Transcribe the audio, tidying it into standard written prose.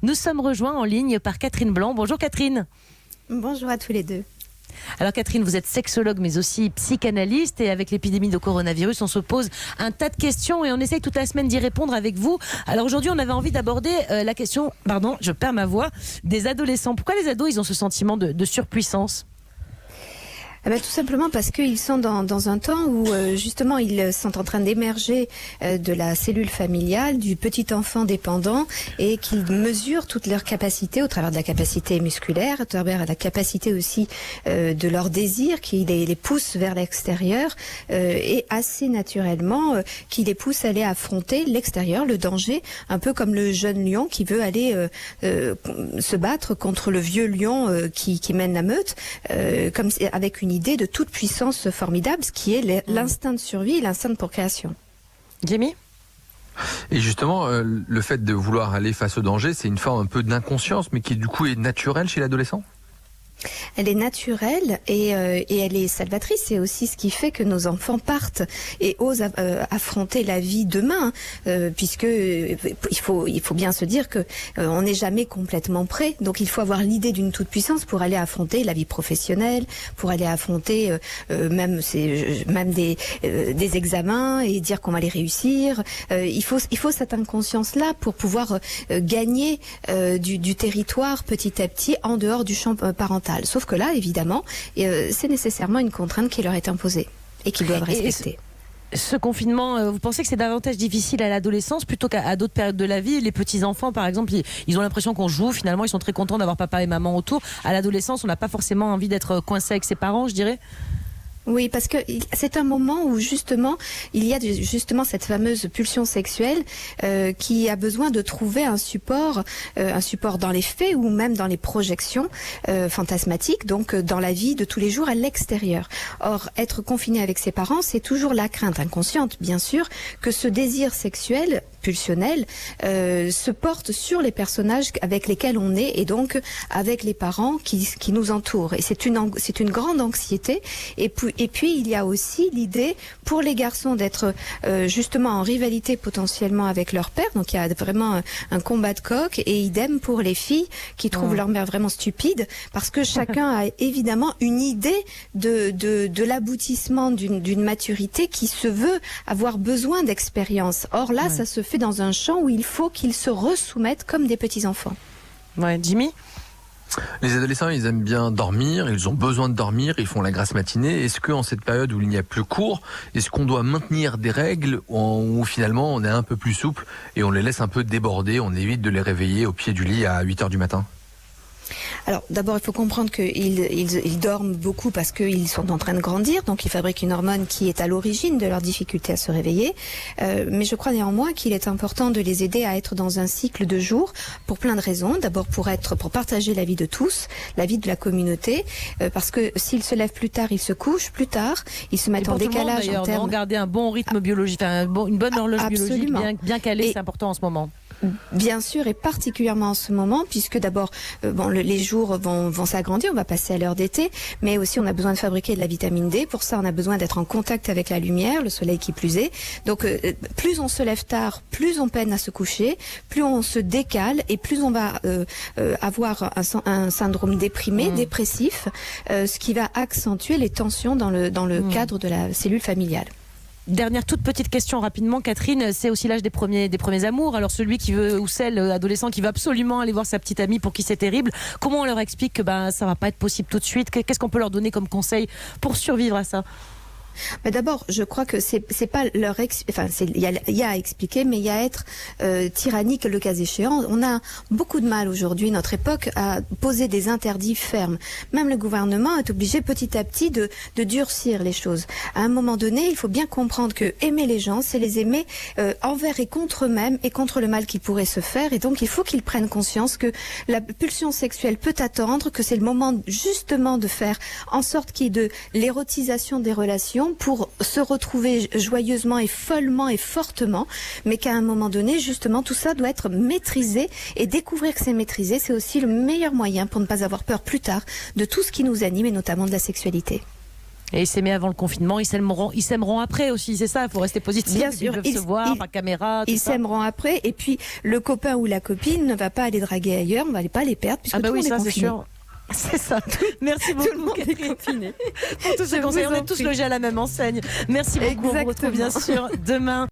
Nous sommes rejoints en ligne par Catherine Blanc. Bonjour Catherine. Bonjour à tous les deux. Alors Catherine, vous êtes sexologue mais aussi psychanalyste et avec l'épidémie de coronavirus, on se pose un tas de questions et on essaye toute la semaine d'y répondre avec vous. Alors aujourd'hui, on avait envie d'aborder la question, je perds ma voix, des adolescents. Pourquoi les ados, ils ont ce sentiment de surpuissance ? Tout simplement parce qu'ils sont dans un temps où justement ils sont en train d'émerger de la cellule familiale, du petit enfant dépendant, et qu'ils mesurent toutes leurs capacités au travers de la capacité musculaire, à travers la capacité aussi de leur désir qui les pousse vers l'extérieur et assez naturellement qui les pousse à aller affronter l'extérieur, le danger, un peu comme le jeune lion qui veut aller se battre contre le vieux lion qui mène la meute, comme avec une idée de toute puissance formidable, ce qui est l'instinct de survie et l'instinct de procréation. Jamie ? Et justement, le fait de vouloir aller face au danger, c'est une forme un peu d'inconscience, mais qui du coup est naturelle chez l'adolescent ? Elle est naturelle et elle est salvatrice. C'est aussi ce qui fait que nos enfants partent et osent affronter la vie demain, puisque il faut bien se dire que on n'est jamais complètement prêt. Donc il faut avoir l'idée d'une toute puissance pour aller affronter la vie professionnelle, pour aller affronter même des examens et dire qu'on va les réussir. Il faut cette inconscience-là pour pouvoir gagner du territoire petit à petit en dehors du champ parental. Sauf que là, évidemment, c'est nécessairement une contrainte qui leur est imposée et qu'ils doivent respecter. Ce confinement, vous pensez que c'est davantage difficile à l'adolescence plutôt qu'à d'autres périodes de la vie ? Les petits-enfants, par exemple, ils ont l'impression qu'on joue. Finalement, ils sont très contents d'avoir papa et maman autour. À l'adolescence, on n'a pas forcément envie d'être coincé avec ses parents, je dirais. Oui, parce que c'est un moment où justement il y a justement cette fameuse pulsion sexuelle qui a besoin de trouver un support dans les faits ou même dans les projections fantasmatiques, donc dans la vie de tous les jours à l'extérieur. Or, être confiné avec ses parents, c'est toujours la crainte inconsciente, bien sûr, que ce désir sexuel pulsionnel se porte sur les personnages avec lesquels on est et donc avec les parents qui nous entourent. Et c'est une grande anxiété. Et puis il y a aussi l'idée pour les garçons d'être justement en rivalité potentiellement avec leur père. Donc il y a vraiment un combat de coq et idem pour les filles qui trouvent leur mère vraiment stupide parce que chacun a évidemment une idée de l'aboutissement d'une maturité qui se veut avoir besoin d'expérience. Or là, ça se fait dans un champ où il faut qu'ils se resoumettent comme des petits-enfants. Ouais, Jimmy ? Les adolescents, ils aiment bien dormir, ils ont besoin de dormir, ils font la grasse matinée. Est-ce qu'en cette période où il n'y a plus cours, est-ce qu'on doit maintenir des règles où finalement on est un peu plus souple et on les laisse un peu déborder, on évite de les réveiller au pied du lit à 8h du matin ? Alors d'abord il faut comprendre qu'ils dorment beaucoup parce qu'ils sont en train de grandir, donc ils fabriquent une hormone qui est à l'origine de leur difficulté à se réveiller, mais je crois néanmoins qu'il est important de les aider à être dans un cycle de jour pour plein de raisons. D'abord pour partager la vie de tous, la vie de la communauté, parce que s'ils se lèvent plus tard, ils se couchent plus tard, ils se mettent en décalage en termes... Garder un bon rythme biologique, une bonne horloge biologique bien calée, c'est important en ce moment. Bien sûr, et particulièrement en ce moment, puisque d'abord, les jours vont s'agrandir, on va passer à l'heure d'été, mais aussi on a besoin de fabriquer de la vitamine D. Pour ça, on a besoin d'être en contact avec la lumière, le soleil qui plus est. Donc, plus on se lève tard, plus on peine à se coucher, plus on se décale et plus on va avoir un syndrome déprimé, dépressif, ce qui va accentuer les tensions dans le cadre de la cellule familiale. Dernière toute petite question rapidement, Catherine, c'est aussi l'âge des premiers amours. Alors celui qui veut, ou celle adolescent qui veut absolument aller voir sa petite amie pour qui c'est terrible, comment on leur explique que ça va pas être possible tout de suite ? Qu'est-ce qu'on peut leur donner comme conseil pour survivre à ça ? Mais d'abord, je crois que c'est pas leur il y a à expliquer, mais il y a à être tyrannique le cas échéant. On a beaucoup de mal aujourd'hui, notre époque, à poser des interdits fermes. Même le gouvernement est obligé petit à petit de durcir les choses. À un moment donné, il faut bien comprendre que aimer les gens, c'est les aimer envers et contre eux-mêmes et contre le mal qui pourrait se faire. Et donc, il faut qu'ils prennent conscience que la pulsion sexuelle peut attendre, que c'est le moment justement de faire en sorte qu'il y ait de l'érotisation des relations pour se retrouver joyeusement et follement et fortement, mais qu'à un moment donné, justement, tout ça doit être maîtrisé, et découvrir que c'est maîtrisé, c'est aussi le meilleur moyen pour ne pas avoir peur plus tard de tout ce qui nous anime et notamment de la sexualité. Et ils s'aimaient avant le confinement, ils s'aimeront après aussi, c'est ça, il faut rester positif. Bien Ils sûr, peuvent se voir par caméra. Ils s'aimeront après, et puis le copain ou la copine ne va pas aller draguer ailleurs, on va pas les perdre, puisque Ah bah tout le oui, monde est ça c'est confiné. sûr. C'est ça. Merci beaucoup. Tout le monde est confiné. Pour tous ces Je conseils, vous on en est tous prie. logés à la même enseigne. Merci beaucoup. On vous retrouve bien sûr demain.